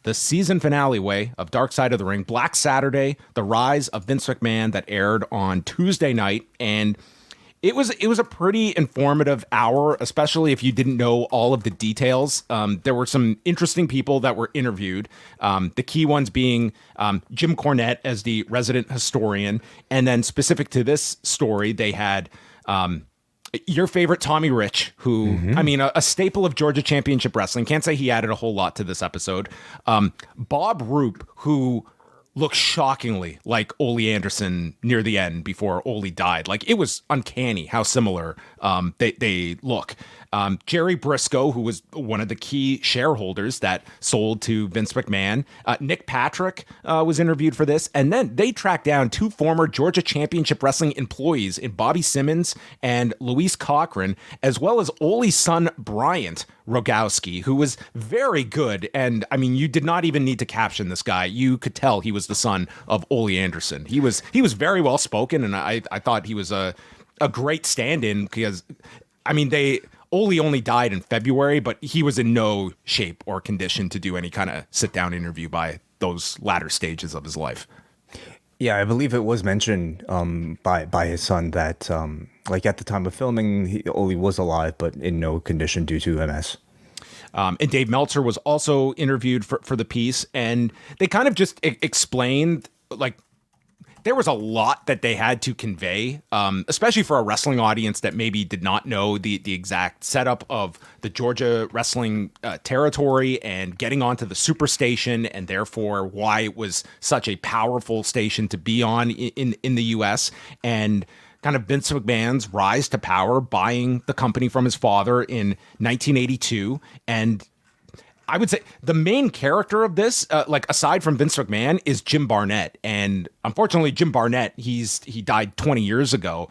the season finale of Dark Side of the Ring, Black Saturday, The Rise of Vince McMahon, that aired on Tuesday night. And it was a pretty informative hour, especially if you didn't know all of the details. There were some interesting people that were interviewed. The key ones being Jim Cornette as the resident historian. And then specific to this story, they had your favorite Tommy Rich, who, I mean, a staple of Georgia Championship Wrestling. Can't say he added a whole lot to this episode. Bob Roop, who looked shockingly like Ole Anderson near the end before Ole died. Like, it was uncanny how similar they look. Jerry Briscoe, who was one of the key shareholders that sold to Vince McMahon. Nick Patrick was interviewed for this. And then they tracked down two former Georgia Championship Wrestling employees in Bobby Simmons and Luis Cochran, as well as Ole's son, Bryant Rogowski, who was very good. And I mean, you did not even need to caption this guy. You could tell he was the son of Ole Anderson. He was very well spoken, and I thought he was a great stand-in because, I mean, Ole only died in February, but he was in no shape or condition to do any kind of sit-down interview by those latter stages of his life. Yeah, I believe it was mentioned by his son that, like, at the time of filming, Ole was alive, but in no condition due to MS. And Dave Meltzer was also interviewed for the piece, and they kind of just explained, like, there was a lot that they had to convey, especially for a wrestling audience that maybe did not know the exact setup of the Georgia wrestling territory and getting onto the Superstation, and therefore why it was such a powerful station to be on in the U.S. and kind of Vince McMahon's rise to power, buying the company from his father in 1982. And I would say the main character of this, like aside from Vince McMahon, is Jim Barnett. And unfortunately, Jim Barnett, he died 20 years ago.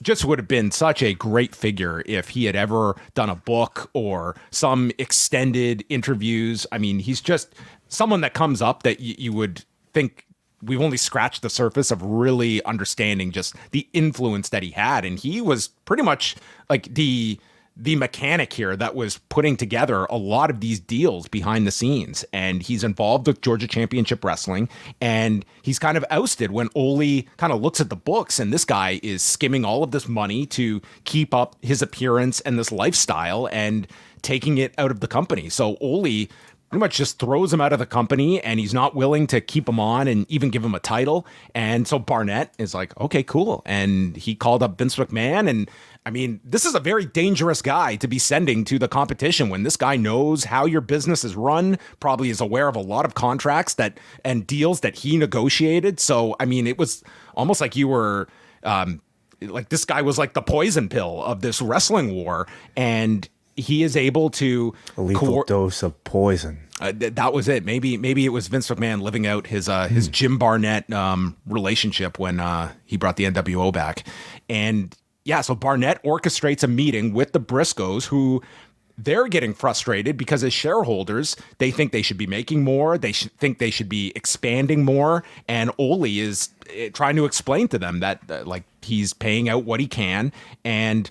Just would have been such a great figure if he had ever done a book or some extended interviews. I mean, he's just someone that comes up that you would think we've only scratched the surface of really understanding just the influence that he had. And he was pretty much like the mechanic here that was putting together a lot of these deals behind the scenes. And he's involved with Georgia Championship Wrestling, and he's kind of ousted when Ole kind of looks at the books, and this guy is skimming all of this money to keep up his appearance and this lifestyle and taking it out of the company. So Ole pretty much just throws him out of the company, and he's not willing to keep him on and even give him a title. And so Barnett is like, okay, cool. And he called up Vince McMahon. And I mean, this is a very dangerous guy to be sending to the competition when this guy knows how your business is run, probably is aware of a lot of contracts and deals that he negotiated. So, I mean, it was almost like you were, like this guy was like the poison pill of this wrestling war. And he is able to a lethal dose of poison. That was it. Maybe it was Vince McMahon living out his Jim Barnett relationship when he brought the NWO back. And yeah, so Barnett orchestrates a meeting with the Briscoes, who they're getting frustrated because as shareholders, they think they should be making more. They think they should be expanding more. And Ole is trying to explain to them that like he's paying out what he can. And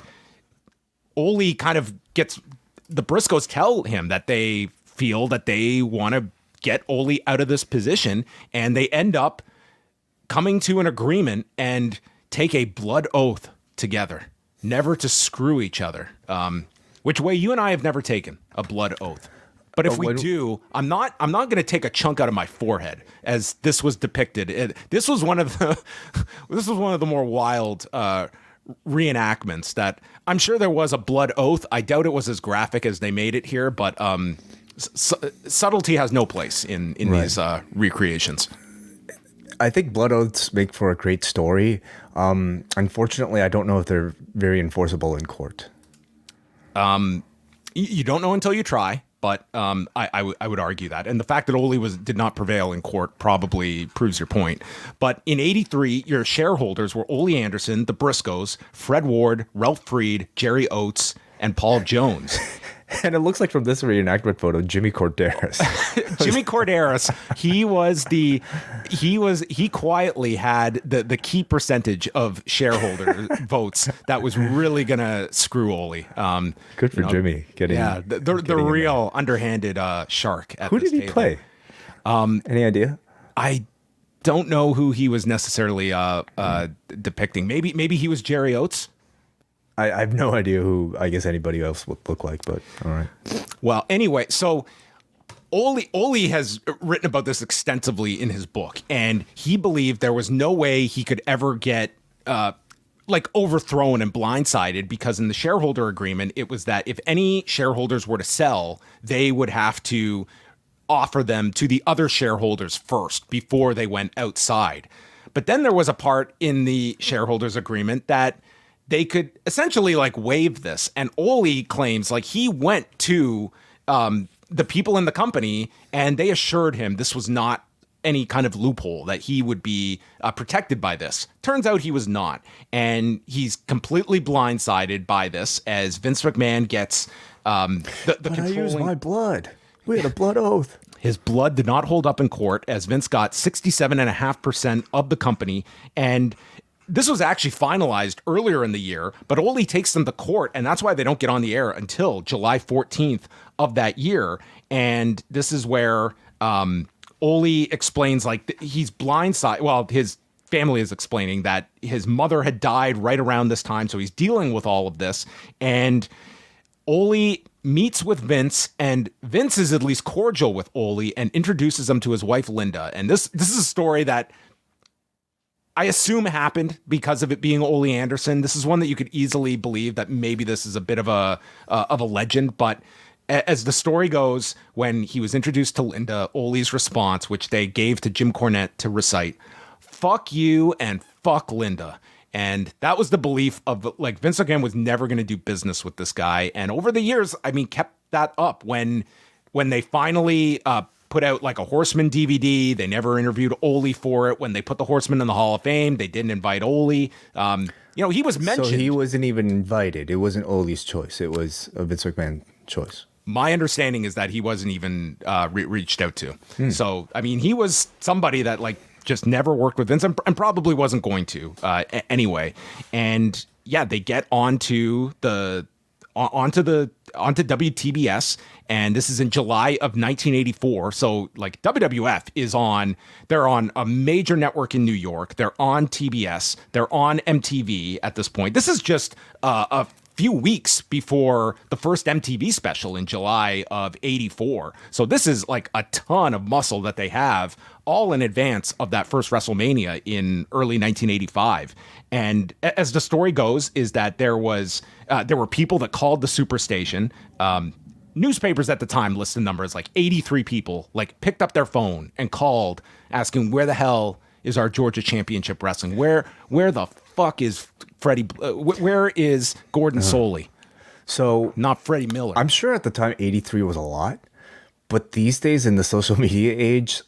Ole kind of gets, the Briscoes tell him that they feel that they want to get Ole out of this position, and they end up coming to an agreement and take a blood oath together, never to screw each other. Which way you and I have never taken a blood oath. But if we do, I'm not going to take a chunk out of my forehead as this was depicted. This was one of the more wild reenactments that I'm sure there was a blood oath. I doubt it was as graphic as they made it here, but subtlety has no place in these recreations. I think blood oaths make for a great story. Unfortunately, I don't know if they're very enforceable in court. You don't know until you try, but I would argue that. And the fact that Ole did not prevail in court probably proves your point. But in 83, your shareholders were Ole Anderson, the Briscoes, Fred Ward, Ralph Freed, Jerry Oates, and Paul Jones. And it looks like from this reenactment photo, Jimmy Corderas. Jimmy Corderas, he quietly had the key percentage of shareholder votes that was really gonna screw Ole. Good for Jimmy. The real underhanded shark. At Who this did he table. play? Any idea? I don't know who he was necessarily depicting. Maybe he was Jerry Oates. I have no idea who, I guess, anybody else would look like, but all right. Well, anyway, so Ole has written about this extensively in his book, and he believed there was no way he could ever get overthrown and blindsided, because in the shareholder agreement, it was that if any shareholders were to sell, they would have to offer them to the other shareholders first before they went outside. But then there was a part in the shareholders agreement that they could essentially waive this. And Ole claims he went to the people in the company and they assured him this was not any kind of loophole, that he would be protected by this. Turns out he was not. And he's completely blindsided by this as Vince McMahon gets the controlling... I used my blood. We had a blood oath. His blood did not hold up in court, as Vince got 67.5% of the company. And this was actually finalized earlier in the year, but Ole takes them to court, and that's why they don't get on the air until July 14th of that year. And this is where Ole explains he's blindsided. Well, his family is explaining that his mother had died right around this time, so he's dealing with all of this. And Ole meets with Vince, and Vince is at least cordial with Ole and introduces him to his wife, Linda. And this is a story that I assume happened because of it being Ole Anderson. This is one that you could easily believe that maybe this is a bit of a legend, but as the story goes, when he was introduced to Linda, Ole's response, which they gave to Jim Cornette to recite, "Fuck you and fuck Linda." And that was the belief of Vince McMahon was never going to do business with this guy. And over the years, kept that up. When they finally put out a Horseman DVD, they never interviewed Ole for it. When they put the Horseman in the Hall of Fame, they didn't invite Ole. He was mentioned. So he wasn't even invited. It wasn't Ole's choice. It was a Vince McMahon choice. My understanding is that he wasn't even reached out to. So, he was somebody that just never worked with Vince and probably wasn't going to anyway. And yeah, they get onto WTBS, and this is in July of 1984. So WWF is they're on a major network in New York. They're on TBS. They're on MTV at this point. This is just a few weeks before the first MTV special in July of 84. So this is a ton of muscle that they have, all in advance of that first WrestleMania in early 1985. And as the story goes, is that there were people that called the Superstation. Newspapers at the time listed numbers 83 people picked up their phone and called asking, where the hell is our Georgia Championship Wrestling? Where the fuck is Freddie? Where is Gordon Soley? So not Freddie Miller. I'm sure at the time 83 was a lot, but these days in the social media age,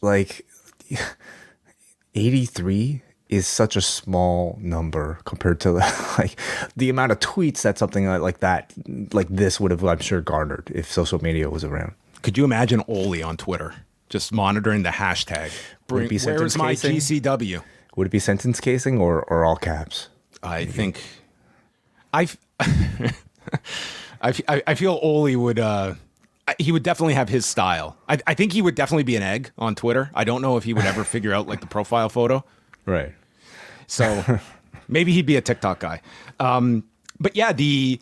83 is such a small number compared to the amount of tweets that something like this would have, I'm sure, garnered if social media was around. Could you imagine Ole on Twitter just monitoring the hashtag? Where's my GCW? Would it be sentence casing or all caps? I think I feel Ole would he would definitely have his style. I think he would definitely be an egg on Twitter. I don't know if he would ever figure out the profile photo. Right. So maybe he'd be a TikTok guy. But yeah, the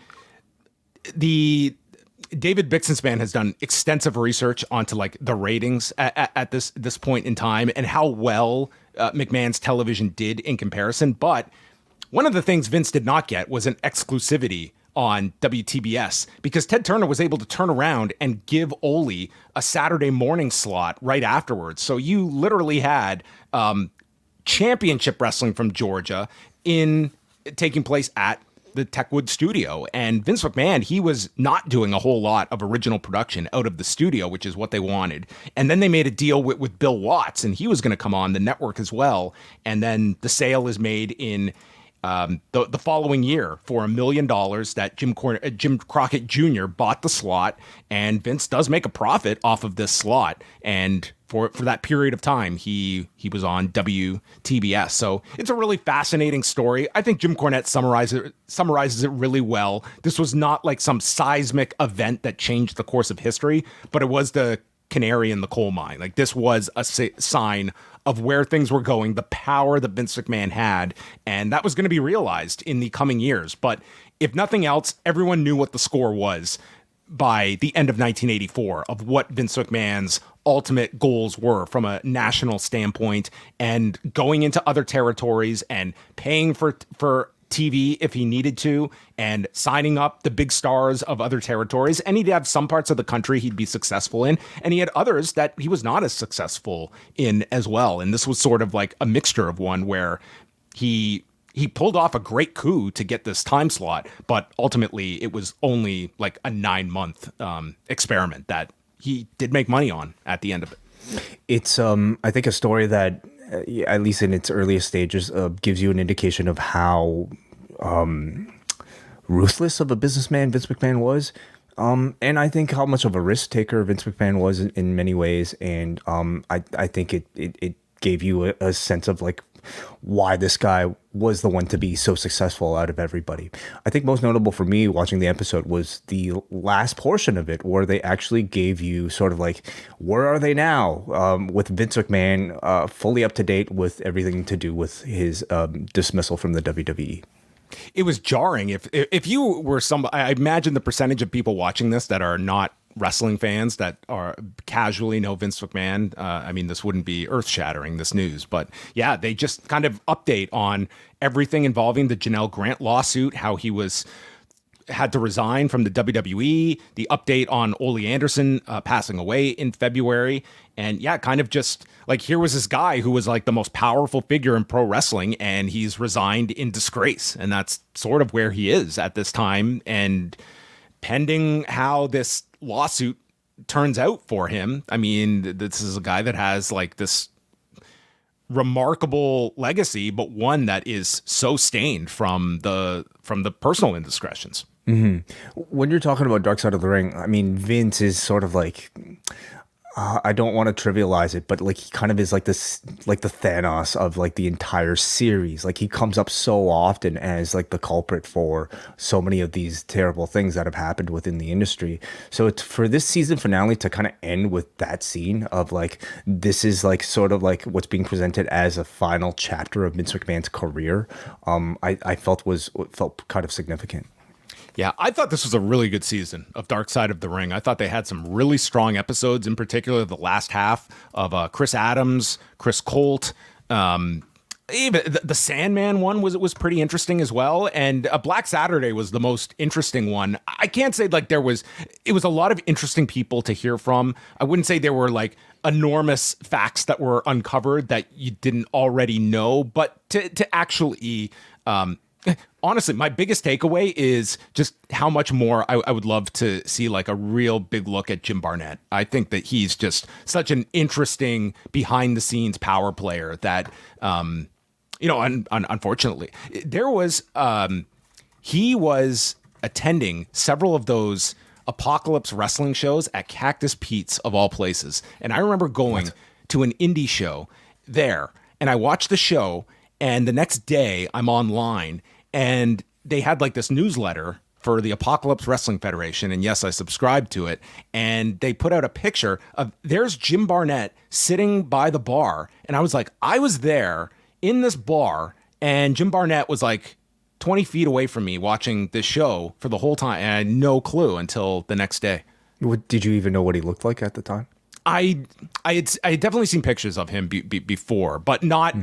David Bixenspan has done extensive research onto the ratings at this point in time and how well McMahon's television did in comparison. But one of the things Vince did not get was an exclusivity on WTBS, because Ted Turner was able to turn around and give Ole a Saturday morning slot right afterwards. So you literally had championship wrestling from Georgia taking place at the Techwood studio. And Vince McMahon, he was not doing a whole lot of original production out of the studio, which is what they wanted. And then they made a deal with Bill Watts, and he was going to come on the network as well. And then the sale is made in the following year for $1 million that Jim Crockett Jr. bought the slot, and Vince does make a profit off of this slot. And for that period of time, he was on WTBS. So it's a really fascinating story. I think Jim Cornette summarizes it really well. This was not like some seismic event that changed the course of history, but it was the canary in the coal mine. Like, this was a sign of where things were going, the power that Vince McMahon had, and that was going to be realized in the coming years. But if nothing else, everyone knew what the score was by the end of 1984 of what Vince McMahon's ultimate goals were from a national standpoint, and going into other territories and paying for TV if he needed to, and signing up the big stars of other territories. And he'd have some parts of the country he'd be successful in, and he had others that he was not as successful in as well. And this was sort of like a mixture of one where he pulled off a great coup to get this time slot, but ultimately it was only like a 9-month experiment that he did make money on at the end of it. It's I think a story that at least in its earliest stages gives you an indication of how ruthless of a businessman Vince McMahon was. And I think how much of a risk taker Vince McMahon was in many ways. And I think it gave you a sense of like why this guy was the one to be so successful out of everybody. I think most notable for me watching the episode was the last portion of it, where they actually gave you sort of like, where are they now? With Vince McMahon fully up to date with everything to do with his dismissal from the WWE. It was jarring. If you were somebody, I imagine the percentage of people watching this that are not wrestling fans, that are casually know Vince McMahon. I mean, this wouldn't be earth shattering, this news, but yeah, they just kind of update on everything involving the Janelle Grant lawsuit, how he had to resign from the WWE, the update on Ole Anderson passing away in February. And yeah, kind of just like, here was this guy who was like the most powerful figure in pro wrestling, and he's resigned in disgrace. And that's sort of where he is at this time. And pending how this lawsuit turns out for him, I mean, this is a guy that has like this remarkable legacy, but one that is so stained from the personal indiscretions. Mm-hmm. When you're talking about Dark Side of the Ring, I mean, Vince is sort of like, I don't want to trivialize it, but like he kind of is like this, like the Thanos of like the entire series. Like he comes up so often as like the culprit for so many of these terrible things that have happened within the industry. So it's for this season finale to kind of end with that scene of like, this is like sort of like what's being presented as a final chapter of Vince McMahon's career. I felt kind of significant. Yeah, I thought this was a really good season of Dark Side of the Ring. I thought they had some really strong episodes, in particular the last half of Chris Adams, Chris Colt. Even the Sandman one was pretty interesting as well. And Black Saturday was the most interesting one. I can't say like it was a lot of interesting people to hear from. I wouldn't say there were like enormous facts that were uncovered that you didn't already know, but to actually honestly, my biggest takeaway is just how much more I would love to see like a real big look at Jim Barnett. I think that he's just such an interesting behind the scenes power player that, unfortunately there was, he was attending several of those Apocalypse wrestling shows at Cactus Pete's of all places. And I remember going to an indie show there, and I watched the show, and the next day I'm online, and they had like this newsletter for the Apocalypse Wrestling Federation. And yes, I subscribed to it. And they put out a picture of, there's Jim Barnett sitting by the bar. And I was like, I was there in this bar, and Jim Barnett was like 20 feet away from me watching this show for the whole time. And I had no clue until the next day. Did you even know what he looked like at the time? I had definitely seen pictures of him before, but not...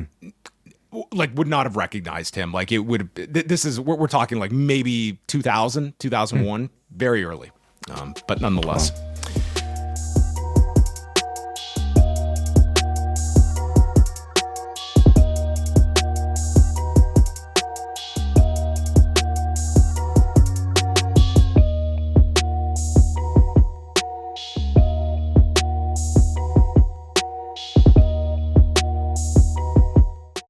like would not have recognized him. Like it would have, we're talking like maybe 2000, 2001, very early. But nonetheless.